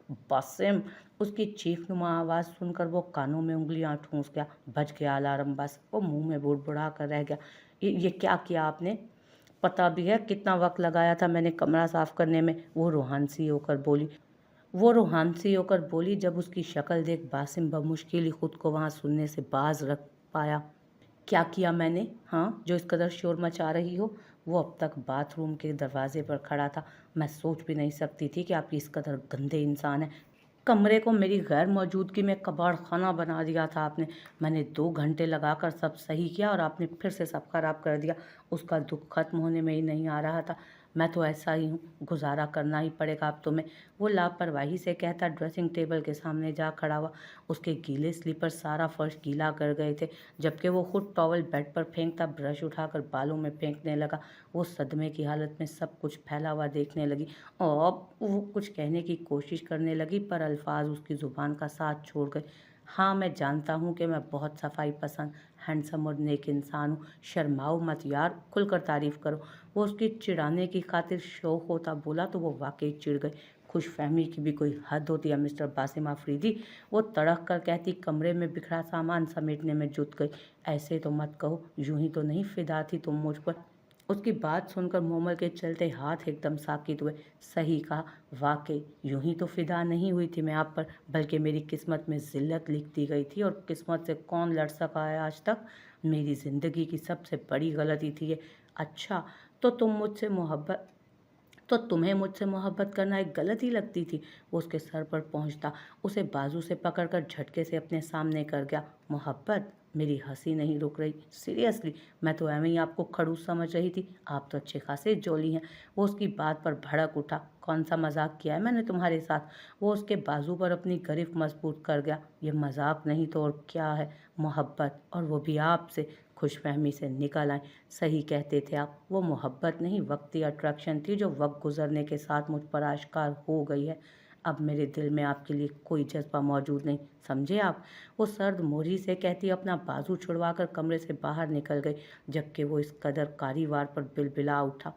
Basim! उसकी चीख-नुमा आवाज़ सुनकर वो कानों में उँगलियाँ ठूँस गया। बज गया अलार्म बस। वो मुँह में बुड़बुड़ा कर रह गया। ये क्या किया आपने? पता भी है कितना वक़्त लगाया था मैंने कमरा साफ़ करने में? वो रूहानसी होकर बोली जब उसकी शक्ल देख बासिम बमुश्किल ही खुद को वहाँ सुनने से बाज़ रख पाया। क्या किया मैंने? हाँ, जो इस कदर शोर मचा रही हो? वो अब तक बाथरूम के दरवाजे पर खड़ा था। मैं सोच भी नहीं सकती थी कि आप इस कदर गंदे इंसान हैं। कमरे को मेरी गैर मौजूदगी में कबाड़खाना बना दिया था आपने। मैंने 2 घंटे लगाकर सब सही किया और आपने फिर से सब खराब कर दिया। उसका दुःख खत्म होने में ही नहीं आ रहा था। मैं तो ऐसा ही हूँ, गुज़ारा करना ही पड़ेगा अब तुम्हें। वो लापरवाही से कहता ड्रेसिंग टेबल के सामने जा खड़ा हुआ। उसके गीले स्लीपर सारा फर्श गीला कर गए थे, जबकि वो खुद टॉवल बेड पर फेंकता ब्रश उठाकर बालों में फेंकने लगा। वो सदमे की हालत में सब कुछ फैला हुआ देखने लगी और वो कुछ कहने की कोशिश करने लगी, पर अल्फाज उसकी ज़ुबान का साथ छोड़ गए। हाँ, मैं जानता हूँ कि मैं बहुत सफाई पसंद, हैंडसम और नेक इंसान हूँ। शर्माओ मत यार, खुलकर तारीफ़ करो। वो उसकी चिढ़ाने की खातिर शौक होता बोला तो वो वाकई चिढ़ गई। खुशफहमी की भी कोई हद होती है मिस्टर बासिम आफरीदी। वो तड़क कर कहती, कमरे में बिखरा सामान समेटने में जुट गई। ऐसे तो मत कहो, यूं ही तो नहीं फिदा थी तुम मुझ पर। उसकी बात सुनकर मोमल के चलते हाथ एकदम साकित हुए। सही कहा, वाकई यूं ही तो फिदा नहीं हुई थी मैं आप पर, बल्कि मेरी किस्मत में जिल्लत लिख दी गई थी और किस्मत से कौन लड़ सका है आज तक। मेरी ज़िंदगी की सबसे बड़ी गलती थी ये। अच्छा, तो तुम मुझसे मोहब्बत तो तुम्हें मुझसे मोहब्बत करना एक गलती लगती थी? वो उसके सर पर पहुंचता उसे बाजू से पकड़कर झटके से अपने सामने कर गया। मोहब्बत? मेरी हंसी नहीं रुक रही। सीरियसली, मैं तो एवं ही आपको खड़ूस समझ रही थी। आप तो अच्छे खासे जोली हैं। वो उसकी बात पर भड़क उठा। कौन सा मजाक किया है मैंने तुम्हारे साथ? वो उसके बाजू पर अपनी गिरफ्त मजबूत कर गया। ये मजाक नहीं तो और क्या है? मोहब्बत, और वो भी आपसे। खुशफहमी से निकल आए। सही कहते थे आप, वो मोहब्बत नहीं वक्ती अट्रैक्शन थी जो वक्त गुजरने के साथ मुझ पर आश्कार हो गई है। अब मेरे दिल में आपके लिए कोई जज्बा मौजूद नहीं, समझे आप? वो सर्द मोरी से कहती अपना बाजू छुड़वाकर कमरे से बाहर निकल गई, जबकि वो इस कदर कारीवार पर बिलबिला उठा।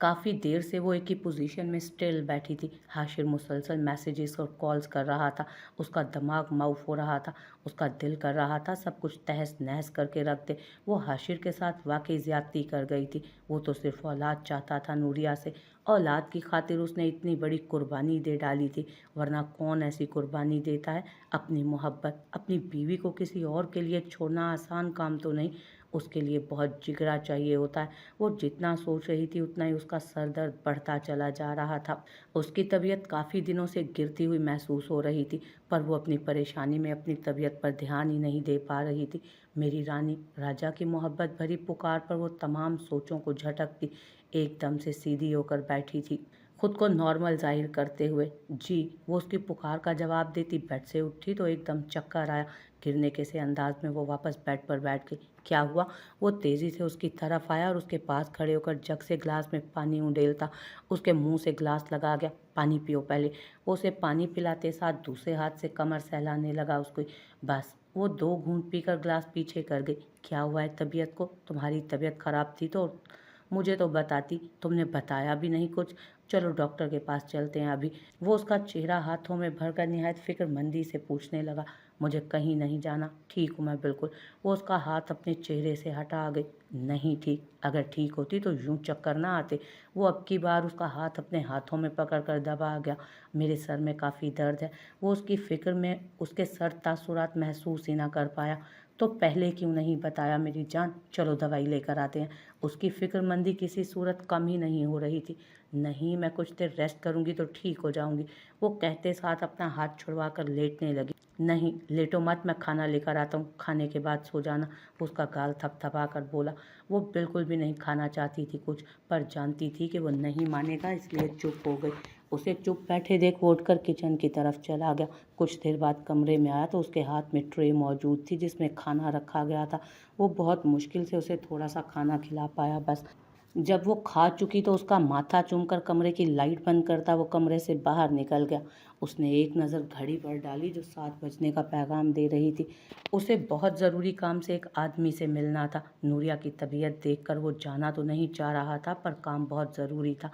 काफ़ी देर से वो एक ही पोजीशन में स्टिल बैठी थी। हाशिर मुसलसल मैसेजेस और कॉल्स कर रहा था। उसका दिमाग माउफ हो रहा था। उसका दिल कर रहा था सब कुछ तहस नहस करके रख दे। वो हाशिर के साथ वाकई ज़्यादती कर गई थी। वो तो सिर्फ औलाद चाहता था नूरिया से। औलाद की खातिर उसने इतनी बड़ी कुर्बानी दे डाली थी, वरना कौन ऐसी कुर्बानी देता है? अपनी मोहब्बत, अपनी बीवी को किसी और के लिए छोड़ना आसान काम तो नहीं। उसके लिए बहुत जिगरा चाहिए होता है। वो जितना सोच रही थी उतना ही उसका सर दर्द बढ़ता चला जा रहा था। उसकी तबीयत काफ़ी दिनों से गिरती हुई महसूस हो रही थी, पर वो अपनी परेशानी में अपनी तबीयत पर ध्यान ही नहीं दे पा रही थी। मेरी रानी, राजा की मोहब्बत भरी पुकार पर वो तमाम सोचों को झटकती एकदम से सीधी होकर बैठी थी, खुद को नॉर्मल जाहिर करते हुए। जी, वो उसकी पुकार का जवाब देती बेड से उठी तो एकदम चक्कर आया। गिरने के से अंदाज में वो वापस बेड पर बैठ गई। क्या हुआ? वो तेज़ी से उसकी तरफ आया और उसके पास खड़े होकर जग से ग्लास में पानी उंडेलता उसके मुंह से ग्लास लगा गया। पानी पियो पहले। वो उसे पानी पिलाते साथ दूसरे हाथ से कमर सहलाने लगा उसको। बस वो 2 घूंट पीकर ग्लास पीछे कर गई। क्या हुआ है तबीयत को? तुम्हारी तबीयत खराब थी तो मुझे तो बताती, तुमने बताया भी नहीं कुछ। चलो डॉक्टर के पास चलते हैं अभी। वो उसका चेहरा हाथों में भरकर निहायत फिक्रमंदी से पूछने लगा। मुझे कहीं नहीं जाना, ठीक हूँ मैं बिल्कुल। वो उसका हाथ अपने चेहरे से हटा गई। नहीं ठीक, अगर ठीक होती तो यूं चक्कर ना आते। वो अब की बार उसका हाथ अपने हाथों में पकड़कर दबा गया। मेरे सर में काफ़ी दर्द है। वो उसकी फिक्र में उसके सर तासुरात महसूस ही ना कर पाया। तो पहले क्यों नहीं बताया मेरी जान? चलो दवाई लेकर आते हैं। उसकी फिक्रमंदी किसी सूरत कम ही नहीं हो रही थी। नहीं, मैं कुछ देर रेस्ट करूंगी तो ठीक हो जाऊंगी। वो कहते साथ अपना हाथ छुड़वा कर लेटने लगी। नहीं, लेटो मत, मैं खाना लेकर आता हूँ, खाने के बाद सो जाना। उसका गाल थपथपा कर बोला। वो बिल्कुल भी नहीं खाना चाहती थी कुछ, पर जानती थी कि वो नहीं मानेगा, इसलिए चुप हो गई। उसे चुप बैठे देख वो उठकर किचन की तरफ चला गया। कुछ देर बाद कमरे में आया तो उसके हाथ में ट्रे मौजूद थी जिसमें खाना रखा गया था। वो बहुत मुश्किल से उसे थोड़ा सा खाना खिला पाया बस। जब वो खा चुकी तो उसका माथा चूमकर कमरे की लाइट बंद करता वो कमरे से बाहर निकल गया। उसने एक नज़र घड़ी पर डाली जो 7 बजने का पैगाम दे रही थी। उसे बहुत ज़रूरी काम से एक आदमी से मिलना था। नूरिया की तबीयत देखकर वो जाना तो नहीं चाह रहा था, पर काम बहुत ज़रूरी था।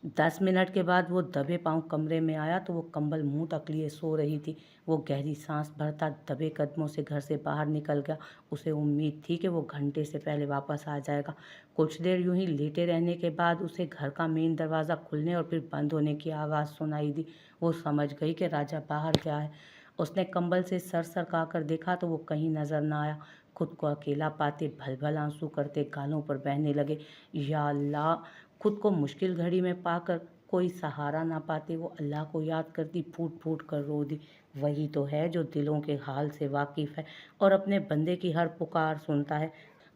10 मिनट के बाद वो दबे पाँव कमरे में आया तो वो कंबल मुंह तक लिए सो रही थी। वो गहरी सांस भरता दबे कदमों से घर से बाहर निकल गया। उसे उम्मीद थी कि वो घंटे से पहले वापस आ जाएगा। कुछ देर यूं ही लेटे रहने के बाद उसे घर का मेन दरवाज़ा खुलने और फिर बंद होने की आवाज़ सुनाई दी। वो समझ गई कि राजा बाहर गया है। उसने कंबल से सर सरका कर देखा तो वो कहीं नजर न आया। खुद को अकेला पाते भल भल आंसू करते गालों पर बहने लगे। या अल्लाह, खुद को मुश्किल घड़ी में पाकर कोई सहारा ना पाते वो अल्लाह को याद करती फूट फूट कर रो दी। वही तो है जो दिलों के हाल से वाकिफ़ है और अपने बंदे की हर पुकार सुनता है।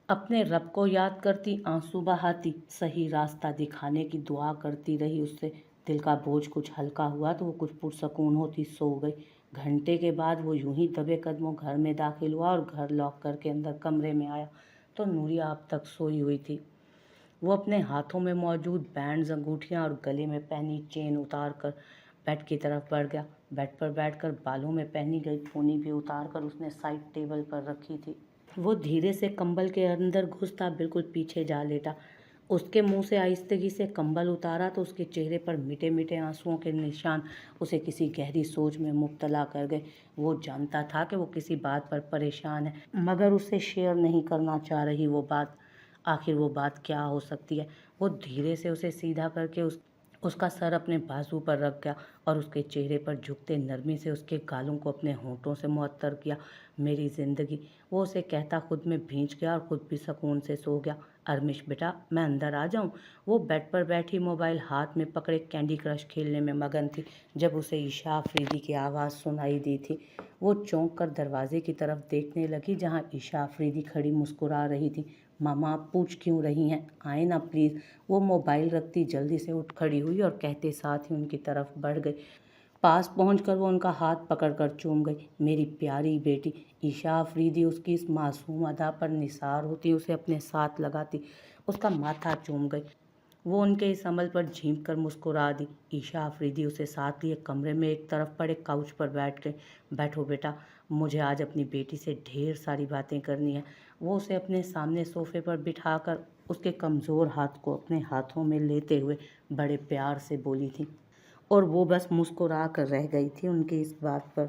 अपने रब को याद करती आंसू बहाती सही रास्ता दिखाने की दुआ करती रही। उससे दिल का बोझ कुछ हल्का हुआ तो वो कुछ पुरसकून होती सो गई। घंटे के बाद वो यूं ही दबे कदमों घर में दाखिल हुआ और घर लॉक करके अंदर कमरे में आया तो नूरिया अब तक सोई हुई थी। वो अपने हाथों में मौजूद बैंड्स, अंगूठियां और गले में पहनी चेन उतार कर बेड की तरफ बढ़ गया। बेड पर बैठकर बालों में पहनी गई पोनी भी उतार कर उसने साइड टेबल पर रखी थी। वो धीरे से कंबल के अंदर घुसता बिल्कुल पीछे जा लेटा। उसके मुंह से आहिस्तगी से कंबल उतारा तो उसके चेहरे पर मिटे मिटे आंसुओं के निशान उसे किसी गहरी सोच में मुब्तला कर गए। वो जानता था कि वो किसी बात पर परेशान है मगर उसे शेयर नहीं करना चाह रही वो बात। आखिर वो बात क्या हो सकती है। वो धीरे से उसे सीधा करके उसका सर अपने बाजू पर रख गया और उसके चेहरे पर झुकते नरमी से उसके गालों को अपने होंठों से मुअत्तर किया। मेरी ज़िंदगी, वो उसे कहता खुद में भींच गया और खुद भी सुकून से सो गया। अरमिश बेटा, मैं अंदर आ जाऊं? वो बेड पर बैठी मोबाइल हाथ में पकड़े कैंडी क्रश खेलने में मगन थी जब उसे ईशा अफरीदी की आवाज़ सुनाई दी थी। वो चौंक कर दरवाजे की तरफ देखने लगी जहां ईशा अफरीदी खड़ी मुस्कुरा रही थी। मामा, आप पूछ क्यों रही हैं? आए ना प्लीज़। वो मोबाइल रखती जल्दी से उठ खड़ी हुई और कहते साथ ही उनकी तरफ बढ़ गई। पास पहुंचकर वो उनका हाथ पकड़कर चूम गई। मेरी प्यारी बेटी। ईशा अफरीदी उसकी इस मासूम अदा पर निसार होती उसे अपने साथ लगाती उसका माथा चूम गई। वो उनके इस अमल पर झींक कर मुस्कुरा दी। ईशा अफरीदी उसे साथ लिए कमरे में एक तरफ पड़े काउच पर बैठ गई। बैठो बेटा, मुझे आज अपनी बेटी से ढेर सारी बातें करनी है। वो उसे अपने सामने सोफे पर बिठाकर उसके कमज़ोर हाथ को अपने हाथों में लेते हुए बड़े प्यार से बोली थी और वो बस मुस्कुरा कर रह गई थी उनकी इस बात पर।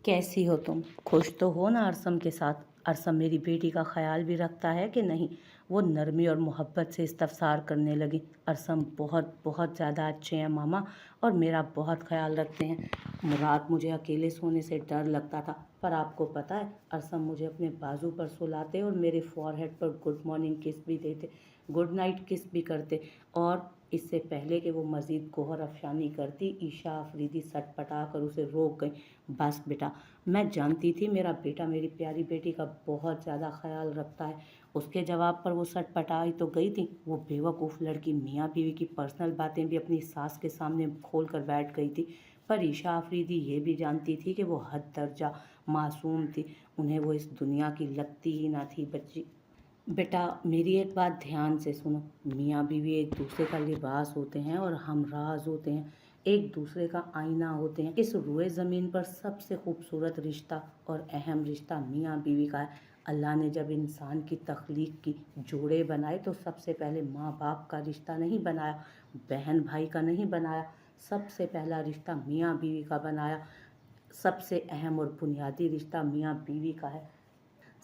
कैसी हो तुम? खुश तो हो ना अरसम के साथ? अरसम मेरी बेटी का ख्याल भी रखता है कि नहीं? वो नरमी और मोहब्बत से इस्तफसार करने लगी। अरसम बहुत बहुत ज़्यादा अच्छे हैं मामा और मेरा बहुत ख्याल रखते हैं। रात मुझे अकेले सोने से डर लगता था पर आपको पता है अरसम मुझे अपने बाजू पर सुलाते और मेरे फॉरहेड पर गुड मॉर्निंग किस भी देते, गुड नाइट किस भी करते। और इससे पहले कि वो मज़ीद गोहर अफशानी करती ईशा अफरीदी सटपटा कर उसे रोक गई। बस बेटा, मैं जानती थी मेरा बेटा मेरी प्यारी बेटी का बहुत ज़्यादा ख्याल रखता है। उसके जवाब पर वो सटपटाई तो गई थी। वो बेवकूफ़ लड़की मियाँ बीवी की पर्सनल बातें भी अपनी सास के सामने खोल कर बैठ गई थी। पर ईशा अफरीदी ये भी जानती थी कि वो हद दर्जा मासूम थी। उन्हें वो इस दुनिया की लगती ही ना थी। बच्ची बेटा, मेरी एक बात ध्यान से सुनो। मियाँ बीवी एक दूसरे का लिबास होते हैं और हम राज होते हैं, एक दूसरे का आईना होते हैं। इस रुए ज़मीन पर सबसे खूबसूरत रिश्ता और अहम रिश्ता मियाँ बीवी का है। अल्लाह ने जब इंसान की तख्लीक की, जोड़े बनाए तो सबसे पहले माँ बाप का रिश्ता नहीं बनाया, बहन भाई का नहीं बनाया, सबसे पहला रिश्ता मियाँ बीवी का बनाया। सबसे अहम और बुनियादी रिश्ता मियाँ बीवी का है।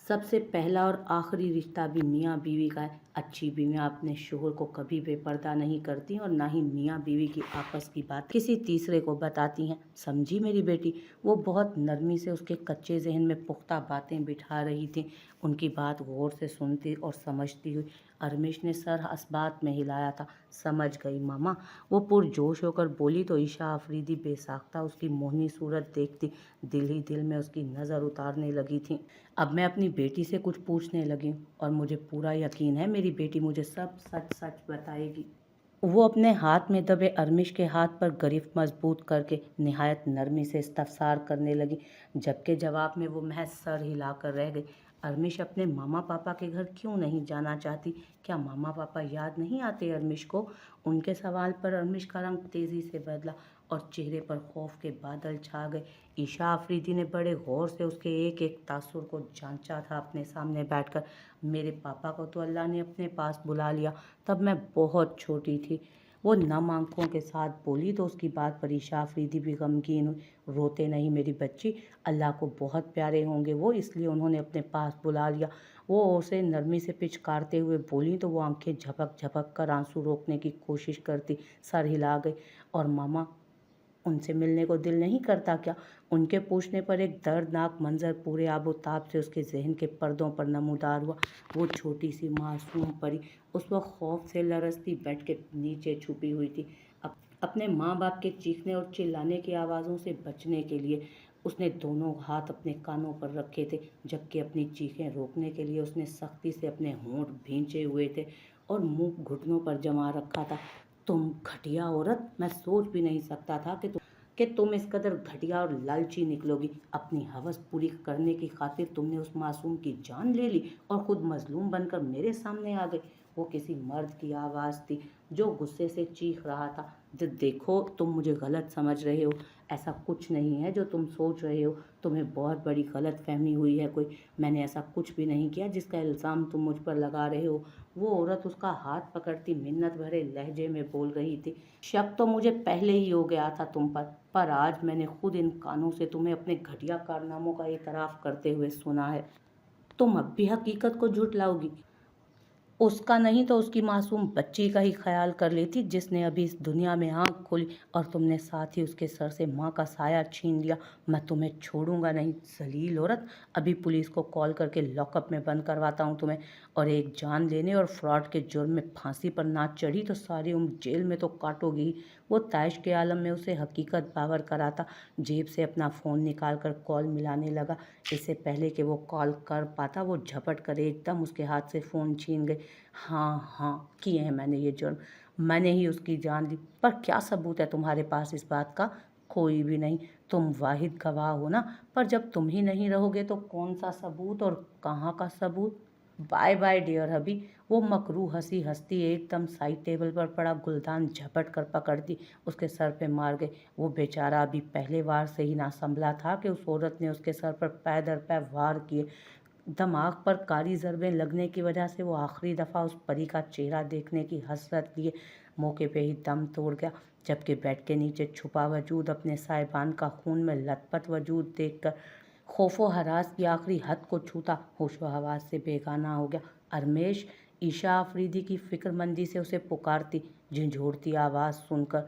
सबसे पहला और आखिरी रिश्ता भी मियाँ बीवी का है। अच्छी बीवियाँ अपने शोहर को कभी बेपर्दा नहीं करती और ना ही मियाँ बीवी की आपस की बात किसी तीसरे को बताती हैं। समझी मेरी बेटी? वो बहुत नरमी से उसके कच्चे जहन में पुख्ता बातें बिठा रही थी। उनकी बात गौर से सुनती और समझती हुई अरमिश ने सर असबात में हिलाया था। समझ गई मामा, वो पुरजोश होकर बोली तो ईशा अफरीदी बेसाख्ता उसकी मोहनी सूरत देखती दिल ही दिल में उसकी नज़र उतारने लगी थी। अब मैं अपनी बेटी से कुछ पूछने लगी हूँ और मुझे पूरा यकीन है मेरी बेटी मुझे सब सच सच बताएगी। वो अपने हाथ में दबे अरमिश के हाथ पर गिरफ्त मजबूत करके निहायत नरमी से इस्तफसार करने लगी जबकि जवाब में वो महज सर हिलाकर रह गई। अरमिश अपने मामा पापा के घर क्यों नहीं जाना चाहती? क्या मामा पापा याद नहीं आते अरमिश को? उनके सवाल पर अरमिश का रंग तेज़ी से बदला और चेहरे पर खौफ के बादल छा गए। ईशा अफरीदी ने बड़े गौर से उसके एक एक तासुर को जांचा था अपने सामने बैठकर। मेरे पापा को तो अल्लाह ने अपने पास बुला लिया, तब मैं बहुत छोटी थी। वो नम आंखों के साथ बोली तो उसकी बात पर ईशा अफरीदी भी गमगीन हुई। रोते नहीं मेरी बच्ची, अल्लाह को बहुत प्यारे होंगे वो, इसलिए उन्होंने अपने पास बुला लिया। वो उसे नरमी से पिचकारते हुए बोली तो वो आंखें झपक झपक कर आंसू रोकने की कोशिश करती सर हिला गई। और मामा, उनसे मिलने को दिल नहीं करता क्या? उनके पूछने पर एक दर्दनाक मंजर पूरे आबोताब से उसके जहन के पर्दों पर नमूदार हुआ। वो छोटी सी मासूम परी उस वक्त खौफ से लरसती बेड के नीचे छुपी हुई थी। अपने माँ बाप के चीखने और चिल्लाने की आवाज़ों से बचने के लिए उसने दोनों हाथ अपने कानों पर रखे थे, जबकि अपनी चीखें रोकने के लिए उसने सख्ती से अपने होंठ भींचे हुए थे और मुंह घुटनों पर जमा रखा था। तुम घटिया औरत, मैं सोच भी नहीं सकता था कि तुम इस कदर घटिया और लालची निकलोगी। अपनी हवस पूरी करने की खातिर तुमने उस मासूम की जान ले ली और खुद मजलूम बनकर मेरे सामने आ गई। वो किसी मर्द की आवाज़ थी जो गुस्से से चीख रहा था, देखो तुम मुझे गलत समझ रहे हो, ऐसा कुछ नहीं है जो तुम सोच रहे हो, तुम्हें बहुत बड़ी गलत फहमी हुई है कोई, मैंने ऐसा कुछ भी नहीं किया जिसका इल्ज़ाम तुम मुझ पर लगा रहे हो। वो औरत उसका हाथ पकड़ती मिन्नत भरे लहजे में बोल रही थी, शक तो मुझे पहले ही हो गया था तुम पर आज मैंने खुद इन कानों से तुम्हें अपने घटिया कारनामों का इतराफ़ करते हुए सुना है। तुम अब भी हकीकत को झुठलाओगी? उसका नहीं तो उसकी मासूम बच्ची का ही ख्याल कर लेती जिसने अभी इस दुनिया में आंख खोली, और तुमने साथ ही उसके सर से माँ का साया छीन लिया। मैं तुम्हें छोड़ूंगा नहीं जलील औरत, अभी पुलिस को कॉल करके लॉकअप में बंद करवाता हूँ तुम्हें, और एक जान लेने और फ्रॉड के जुर्म में फांसी पर ना चढ़ी तो सारी उम्र जेल में तो काटोगी ही। वो तैश के आलम में उसे हकीकत बावर कराता जेब से अपना फ़ोन निकाल कर कॉल मिलाने लगा। इससे पहले कि वो कॉल कर पाता वो झपट कर एकदम उसके हाथ से फ़ोन छीन गई। हाँ हाँ, किए हैं मैंने ये जुर्म, मैंने ही उसकी जान ली, पर क्या सबूत है तुम्हारे पास इस बात का? कोई भी नहीं, तुम वाहिद गवाह हो ना, पर जब तुम ही नहीं रहोगे तो कौन सा सबूत और कहाँ का सबूत? बाय बाय डियर हबी। वो मकरू हंसी हंसती एकदम साइड टेबल पर पड़ा गुलदान झपट कर पकड़ती उसके सर पे मार गई। वो बेचारा अभी पहले वार से ही ना संभला था कि उस औरत ने उसके सर पर पै दर पै वार किए। दिमाग पर कारी ज़रबें लगने की वजह से वो आखिरी दफ़ा उस परी का चेहरा देखने की हसरत लिए मौके पे ही दम तोड़ गया, जबकि बेड के नीचे छुपा वजूद अपने साहिबान का खून में लथपथ वजूद देखकर खौफो हरास की आखिरी हद को छूता होशो हवास से बेगाना हो गया। अरमेश, ईशा अफरीदी की फिक्रमंदी से उसे पुकारती झंझोड़ती आवाज़ सुनकर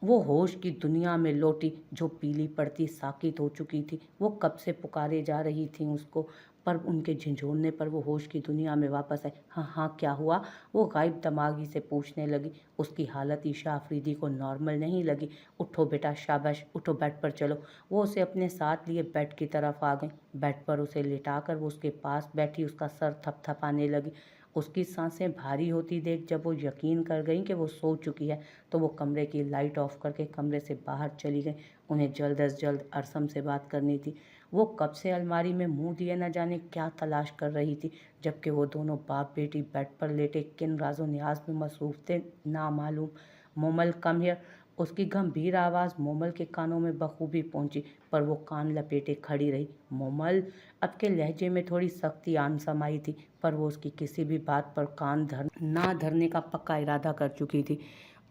वो होश की दुनिया में लौटी जो पीली पड़ती साकित हो चुकी थी। वो कब से पुकारे जा रही थी उसको, पर उनके झिझोड़ने पर वो होश की दुनिया में वापस आई। हाँ हाँ, क्या हुआ? वो गायब दिमागी से पूछने लगी। उसकी हालत ईशा अफरीदी को नॉर्मल नहीं लगी। उठो बेटा, शाबाश, उठो, बेड पर चलो। वो उसे अपने साथ लिए बेड की तरफ आ गई। बेड पर उसे लिटाकर वो उसके पास बैठी उसका सर थपथपाने लगी। उसकी सांसें भारी होती देख जब वो यकीन कर गई कि वो सो चुकी है तो वो कमरे की लाइट ऑफ करके कमरे से बाहर चली गई। उन्हें जल्द अज जल्द अरसम से बात करनी थी। वो कब से अलमारी में मुंह दिए न जाने क्या तलाश कर रही थी, जबकि वो दोनों बाप बेटी बेड पर लेटे किन राजो न्याज में मसरूफ थे ना मालूम। Momal, come here. उसकी गंभीर आवाज़ मोमल के कानों में बखूबी पहुंची, पर वो कान लपेटे खड़ी रही। मोमल, अब के लहजे में थोड़ी सख्ती आन समाई थी, पर वो उसकी किसी भी बात पर कान ना धरने का पक्का इरादा कर चुकी थी।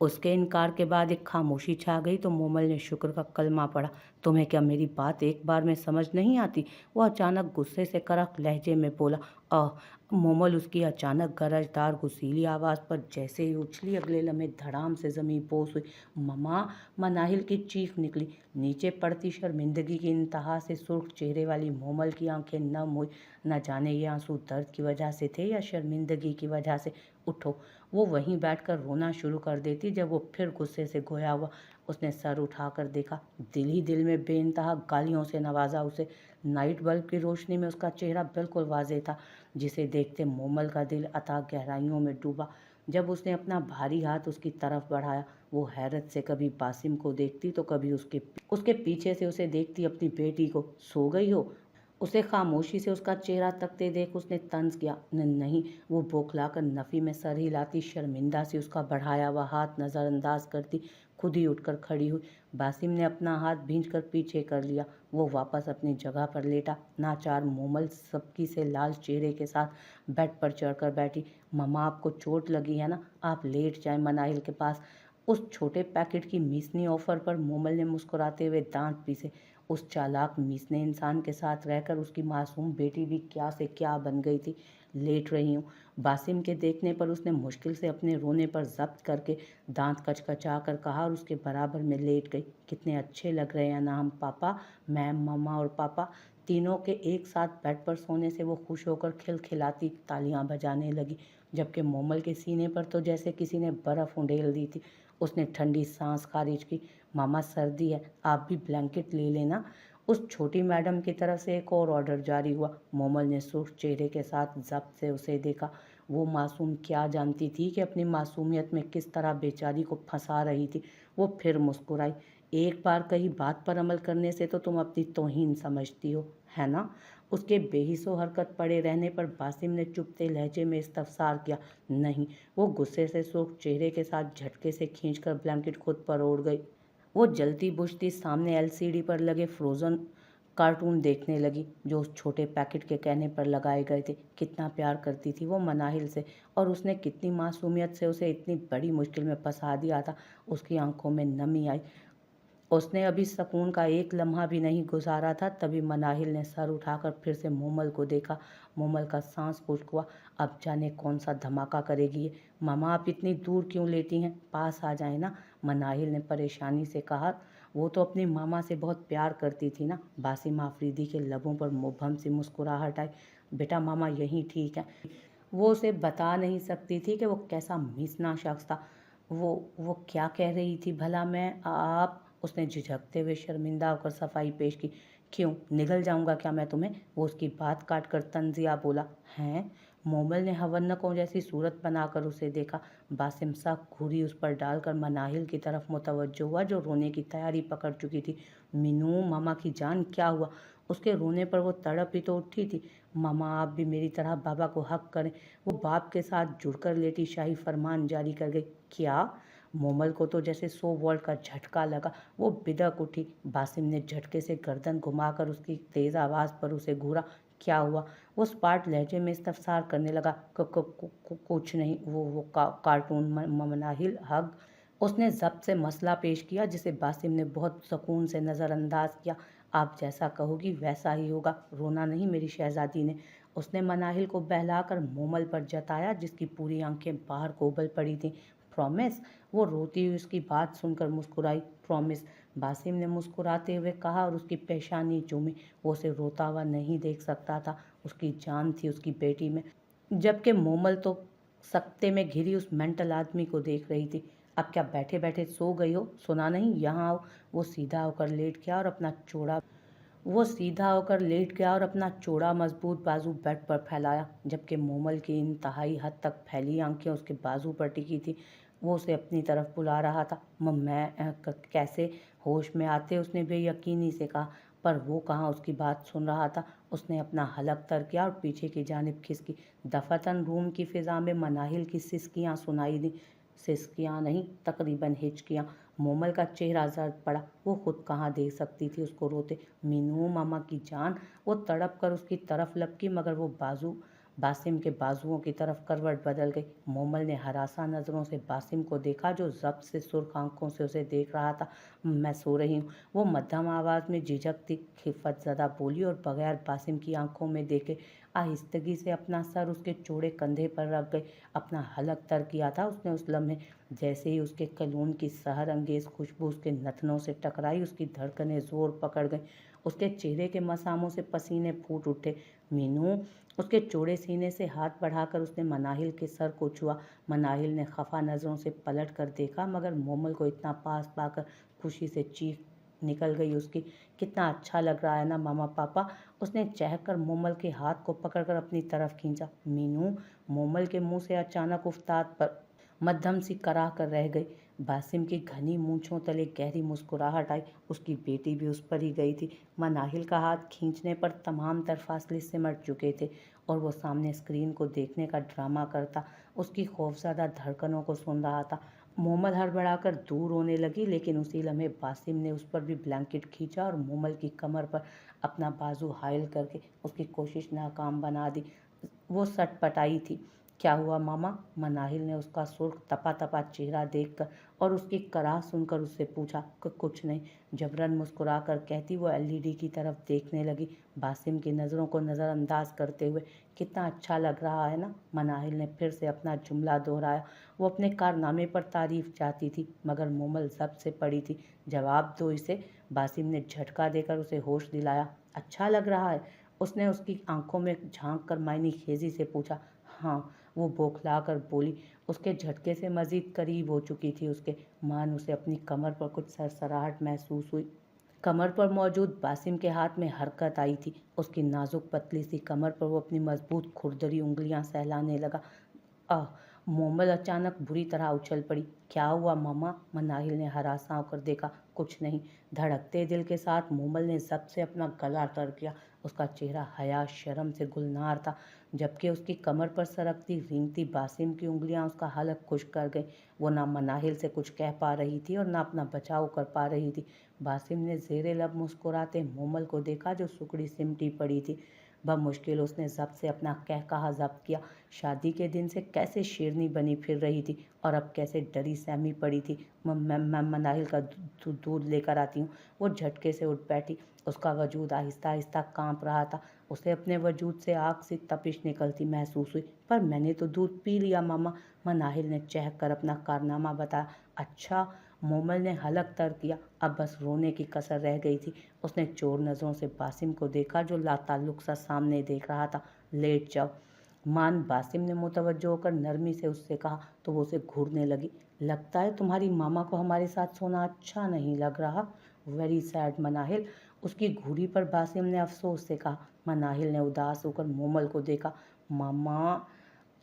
उसके इनकार के बाद एक खामोशी छा गई तो मोमल ने शुक्र का कलमा पढ़ा। तुम्हें क्या मेरी बात एक बार में समझ नहीं आती? वो अचानक गुस्से से करक लहजे में बोला। मोमल उसकी अचानक गरजदार गुस्सीली आवाज़ पर जैसे ही उछली, अगले लम्हे धड़ाम से ज़मीं बोस हुई। ममा, मनाहिल की चीख निकली। नीचे पड़ती शर्मिंदगी की इंतहा से सुर्ख चेहरे वाली मोमल की आंखें नम हुई। न जाने ये आंसू दर्द की वजह से थे या शर्मिंदगी की वजह से। उठो। वो वहीं बैठकर रोना शुरू कर देती जब वो फिर गुस्से से गोया हुआ। उसने सर उठाकर देखा। दिल ही दिल में बेइंतहा गालियों से नवाजा उसे। नाइट बल्ब की रोशनी में उसका चेहरा बिल्कुल वाज़ेह था, जिसे देखते मोमल का दिल अथाह गहराइयों में डूबा। जब उसने अपना भारी हाथ उसकी तरफ बढ़ाया, वो हैरत से कभी बासिम को देखती तो कभी उसके पीछे से उसे देखती अपनी बेटी को। सो गई हो? उसे खामोशी से उसका चेहरा तकते देख उसने तंज किया। नहीं। वो बौखलाकर नफ़ी में सर हिलाती शर्मिंदा सी उसका बढ़ाया हुआ हाथ नज़रअंदाज करती खुद ही उठकर खड़ी हुई। बासिम ने अपना हाथ भींचकर पीछे कर लिया। वो वापस अपनी जगह पर लेटा। नाचार मोमल सबकी से लाल चेहरे के साथ बेड पर चढ़कर बैठी। ममा, आपको चोट लगी है ना? आप लेट जाए मनाहिल के पास। उस छोटे पैकेट की मीसनी ऑफर पर मोमल ने मुस्कुराते हुए दांत पीसे। उस चालाक मीसने इंसान के साथ रहकर उसकी मासूम बेटी भी क्या से क्या बन गई थी। लेट रही हूँ। बासिम के देखने पर उसने मुश्किल से अपने रोने पर जब्त करके दांत कचकचा कर कहा और उसके बराबर में लेट गई। कितने अच्छे लग रहे हैं ना हम पापा, मैम, मम्मा और पापा। तीनों के एक साथ बेड पर सोने से वो खुश होकर खिलखिलाती तालियां बजाने लगी, जबकि मोमल के सीने पर तो जैसे किसी ने बर्फ उंडेल दी थी। उसने ठंडी सांस खारिज की। मामा, सर्दी है, आप भी ब्लैंकेट ले लेना। उस छोटी मैडम की तरफ से एक और ऑर्डर जारी हुआ। मोमल ने सुर्ख चेहरे के साथ जब्त से उसे देखा। वो मासूम क्या जानती थी कि अपनी मासूमियत में किस तरह बेचारी को फंसा रही थी। वो फिर मुस्कुराई। एक बार कही बात पर अमल करने से तो तुम अपनी तौहीन समझती हो, है ना? उसके बेहिसो हरकत पड़े रहने पर बासिम ने चुपते लहजे में इस्तफसार किया। नहीं। वो गुस्से से सुर्ख चेहरे के साथ झटके से खींचकर ब्लैंकेट खुद पर ओढ़ गई। वो जलती बुझती सामने एलसीडी पर लगे फ्रोजन कार्टून देखने लगी, जो उस छोटे पैकेट के कहने पर लगाए गए थे। कितना प्यार करती थी वो मनाहिल से, और उसने कितनी मासूमियत से उसे इतनी बड़ी मुश्किल में फंसा दिया था। उसकी आंखों में नमी आई। उसने अभी सुकून का एक लम्हा भी नहीं गुजारा था, तभी मनाहिल ने सर उठाकर फिर से मोमल को देखा। मोमल का सांस खुश्क हुआ। अब जाने कौन सा धमाका करेगी ये। मामा, आप इतनी दूर क्यों लेटी हैं? पास आ जाए ना, मनाहिल ने परेशानी से कहा। वो तो अपनी मामा से बहुत प्यार करती थी ना। बासिम आफरीदी के लबों पर मुबहम सी मुस्कुराहट आई। बेटा, मामा यहीं ठीक है। वो उसे बता नहीं सकती थी कि वो कैसा मीसना शख्स था। वो क्या कह रही थी भला? मैं आप उसने झिझकते हुए शर्मिंदा होकर सफाई पेश की। क्यों, निगल जाऊंगा क्या मैं तुम्हें? वो उसकी बात काट कर तंजिया बोला। हैं? मोमल ने हवन्नकों जैसी सूरत बनाकर उसे देखा। बासिम सख्त घूरी उस पर डालकर मनाहिल की तरफ मुतवज्जो हुआ, जो रोने की तैयारी पकड़ चुकी थी। मीनू, मामा की जान, क्या हुआ? उसके रोने पर वो तड़प ही तो उठी थी। मामा, आप भी मेरी तरह बाबा को हक करें। वो बाप के साथ जुड़कर लेटी शाही फरमान जारी कर गई। क्या? मोमल को तो जैसे 100 वोल्ट का झटका लगा। वो बिदक उठी। बासिम ने झटके से गर्दन घुमाकर उसकी तेज आवाज पर उसे घूरा। क्या हुआ? वो स्पार्ट लहजे में इस्तफसार करने लगा। कुछ नहीं, कार्टून मनाहिल हग। उसने जब्त से मसला पेश किया, जिसे बासिम ने बहुत सुकून से नज़रअंदाज किया। आप जैसा कहोगी वैसा ही होगा। रोना नहीं मेरी शहजादी ने। उसने मनाहिल को बहलाकर मोमल पर जताया, जिसकी पूरी आंखें बाहर को उबल पड़ी थीं। प्रॉमिस? वो रोती हुई उसकी बात सुनकर मुस्कुराई। प्रॉमिस, बासिम ने मुस्कुराते हुए कहा और उसकी पेशानी चूमी। वो उसे रोता हुआ नहीं देख सकता था। उसकी जान थी उसकी बेटी में, जबकि मोमल तो सख्ते में घिरी उस मेंटल आदमी को देख रही थी। अब क्या बैठे बैठे सो गई हो? सुना नहीं, यहाँ आओ। वो सीधा होकर लेट गया और अपना चौड़ा मजबूत बाजू बेड पर फैलाया, जबकि मोमल की इंतहाई हद तक फैली आंखें उसके बाजू पर टिकी थी। वो उसे अपनी तरफ बुला रहा था। कैसे होश में आते उसने बेयकीनी से कहा, पर वो कहाँ उसकी बात सुन रहा था। उसने अपना हलक तर किया और पीछे की जानिब खिसकी। दफातन रूम की फिजा में मनाहिल की सिसकियां सुनाई दी। सिसकियां नहीं, तकरीबन हिचकियां। मोमल का चेहरा जर्द पड़ा। वो खुद कहाँ देख सकती थी उसको रोते। मीनू, मामा की जान। वो तड़प कर उसकी तरफ लपकी, मगर वो बासिम के बाजुओं की तरफ करवट बदल गई। मोमल ने हरासा नज़रों से बासिम को देखा, जो जब्त से सुर्ख आंखों से उसे देख रहा था। मैं सो रही हूँ, वो मध्यम आवाज़ में झिझकती खिफत ज़दा बोली, और बगैर बासिम की आंखों में देखे आहिस्तगी से अपना सर उसके चौड़े कंधे पर रख गई। अपना हलक तर किया था उसने उस लम्हे। जैसे ही उसके कलून की सहर अंगेज खुशबू उसके नथनों से टकराई, उसकी धड़कनें जोर पकड़ गईं। उसके चेहरे के मसामों से पसीने फूट उठे। मीनू, उसके चौड़े सीने से हाथ बढ़ाकर उसने मनाहिल के सर को छुआ। मनाहिल ने खफा नज़रों से पलट कर देखा, मगर मोमल को इतना पास पाकर खुशी से चीख निकल गई उसकी। कितना अच्छा लग रहा है ना मामा पापा? उसने चहककर मोमल के हाथ को पकड़कर अपनी तरफ खींचा। मीनू, मोमल के मुंह से अचानक उफ्ताद पर मध्यम सी कराह कर रह गई। बासिम की घनी मूंछों तले गहरी मुस्कुराहट आई। उसकी बेटी भी उस पर ही गई थी। मनाहिल का हाथ खींचने पर तमाम तर फासले सिमट चुके थे, और वो सामने स्क्रीन को देखने का ड्रामा करता उसकी खौफजदा धड़कनों को सुन रहा था। मोमल हड़बड़ाकर दूर होने लगी, लेकिन उसी लम्हे बासिम ने उस पर भी ब्लैंकेट खींचा और मोमल की कमर पर अपना बाजू हायल करके उसकी कोशिश नाकाम बना दी। वो सटपटाई थी। क्या हुआ मामा? मनाहिल ने उसका सुर्ख तपा तपा चेहरा देखकर और उसकी कराह सुनकर उससे पूछा। कुछ नहीं, जबरन मुस्कुराकर कहती वो एलईडी की तरफ देखने लगी, बासिम की नज़रों को नज़रअंदाज करते हुए। कितना अच्छा लग रहा है ना? मनाहिल ने फिर से अपना जुमला दोहराया। वो अपने कारनामे पर तारीफ चाहती थी, मगर मोमल जब्त से पड़ी थी। जवाब दो इसे। बासिम ने झटका देकर उसे होश दिलाया। अच्छा लग रहा है? उसने उसकी आंखों में झांक कर मायनी खेजी से पूछा। हाँ, वो बौखला कर बोली। उसके झटके से मजीद करीब हो चुकी थी उसके। मान उसे अपनी कमर पर कुछ सरसराहट महसूस हुई। कमर पर मौजूद बासिम के हाथ में हरकत आई थी। उसकी नाजुक पतली सी कमर पर वो अपनी मजबूत खुरदरी उंगलियां सहलाने लगा। आह! मोमल अचानक बुरी तरह उछल पड़ी। क्या हुआ मामा? मनाहिल ने हरासा होकर देखा। कुछ नहीं। धड़कते दिल के साथ मोमल ने जब्त से अपना गला तर किया। उसका चेहरा हया शर्म से गुलनार था, जबकि उसकी कमर पर सरकती रेंगती बासिम की उंगलियां उसका हलक खुश्क कर गई। वो ना मनाहिल से कुछ कह पा रही थी और ना अपना बचाव कर पा रही थी। बासिम ने जेरे लब मुस्कुराते मोमल को देखा, जो सुकड़ी सिमटी पड़ी थी। बमुश्किल उसने जब्त से अपना कहकहा जब्त किया। शादी के दिन से कैसे शेरनी बनी फिर रही थी और अब कैसे डरी सहमी पड़ी थी। मैं मनाहिल का दूध लेकर आती हूँ। वो झटके से उठ बैठी। उसका वजूद आहिस्ता आहिस्ता कांप रहा था। उसे अपने वजूद से आग सी तपिश निकलती महसूस हुई। पर मैंने तो दूध पी लिया मामा। मनाहिल ने चहक कर अपना कारनामा बताया। अच्छा? मोमल ने हलक तर किया। अब बस रोने की कसर रह गई थी। उसने चोर नज़रों से बासिम को देखा, जो लाताल्लुक सा सामने देख रहा था। लेट जाओ। मान बासिम ने मुतवज्जो होकर नरमी से उससे कहा, तो वो उसे घूरने लगी। लगता है तुम्हारी मामा को हमारे साथ सोना अच्छा नहीं लग रहा। Very sad Manahil. उसकी घूरी पर बासिम ने अफसोस से कहा। मनाहिल ने उदास होकर मोमल को देखा। मामा,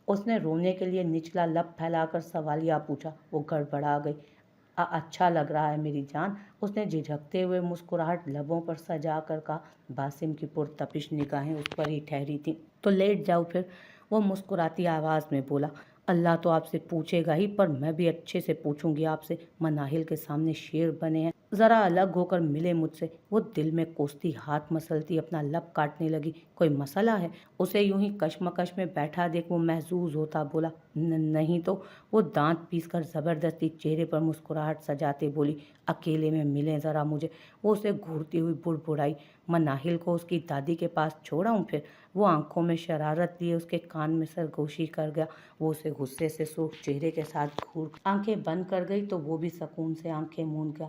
उसने रोने के लिए निचला लब फैलाकर सवालिया पूछा। वो गड़बड़ा गई। अच्छा लग रहा है मेरी जान। उसने झिझकते हुए मुस्कुराहट लबों पर सजा कर कहा। बासिम की पुरतपिश निगाहें उस पर ही ठहरी थीं। तो लेट जाओ फिर, वो मुस्कुराती आवाज़ में बोला। अल्लाह तो आपसे पूछेगा ही, पर मैं भी अच्छे से पूछूंगी आपसे। मनाहिल के सामने शेर बने हैं, ज़रा अलग होकर मिले मुझसे। वो दिल में कोसती हाथ मसलती अपना लब काटने लगी। कोई मसला है? उसे यूं ही कशमकश में बैठा देख वो महजूज होता बोला। नहीं तो। वो दांत पीसकर ज़बरदस्ती चेहरे पर मुस्कुराहट सजाते बोली। अकेले में मिलें ज़रा मुझे। वो उसे घूरती हुई बुड़बुड़ाई। मनाहिल को उसकी दादी के पास छोड़ आऊं फिर? वो आंखों में शरारत लिए उसके कान में सरगोशी कर गया। वो उसे गुस्से से सुर्ख चेहरे के साथ घूर आंखें बंद कर गई, तो वो भी सुकून से आंखें मूंद गया।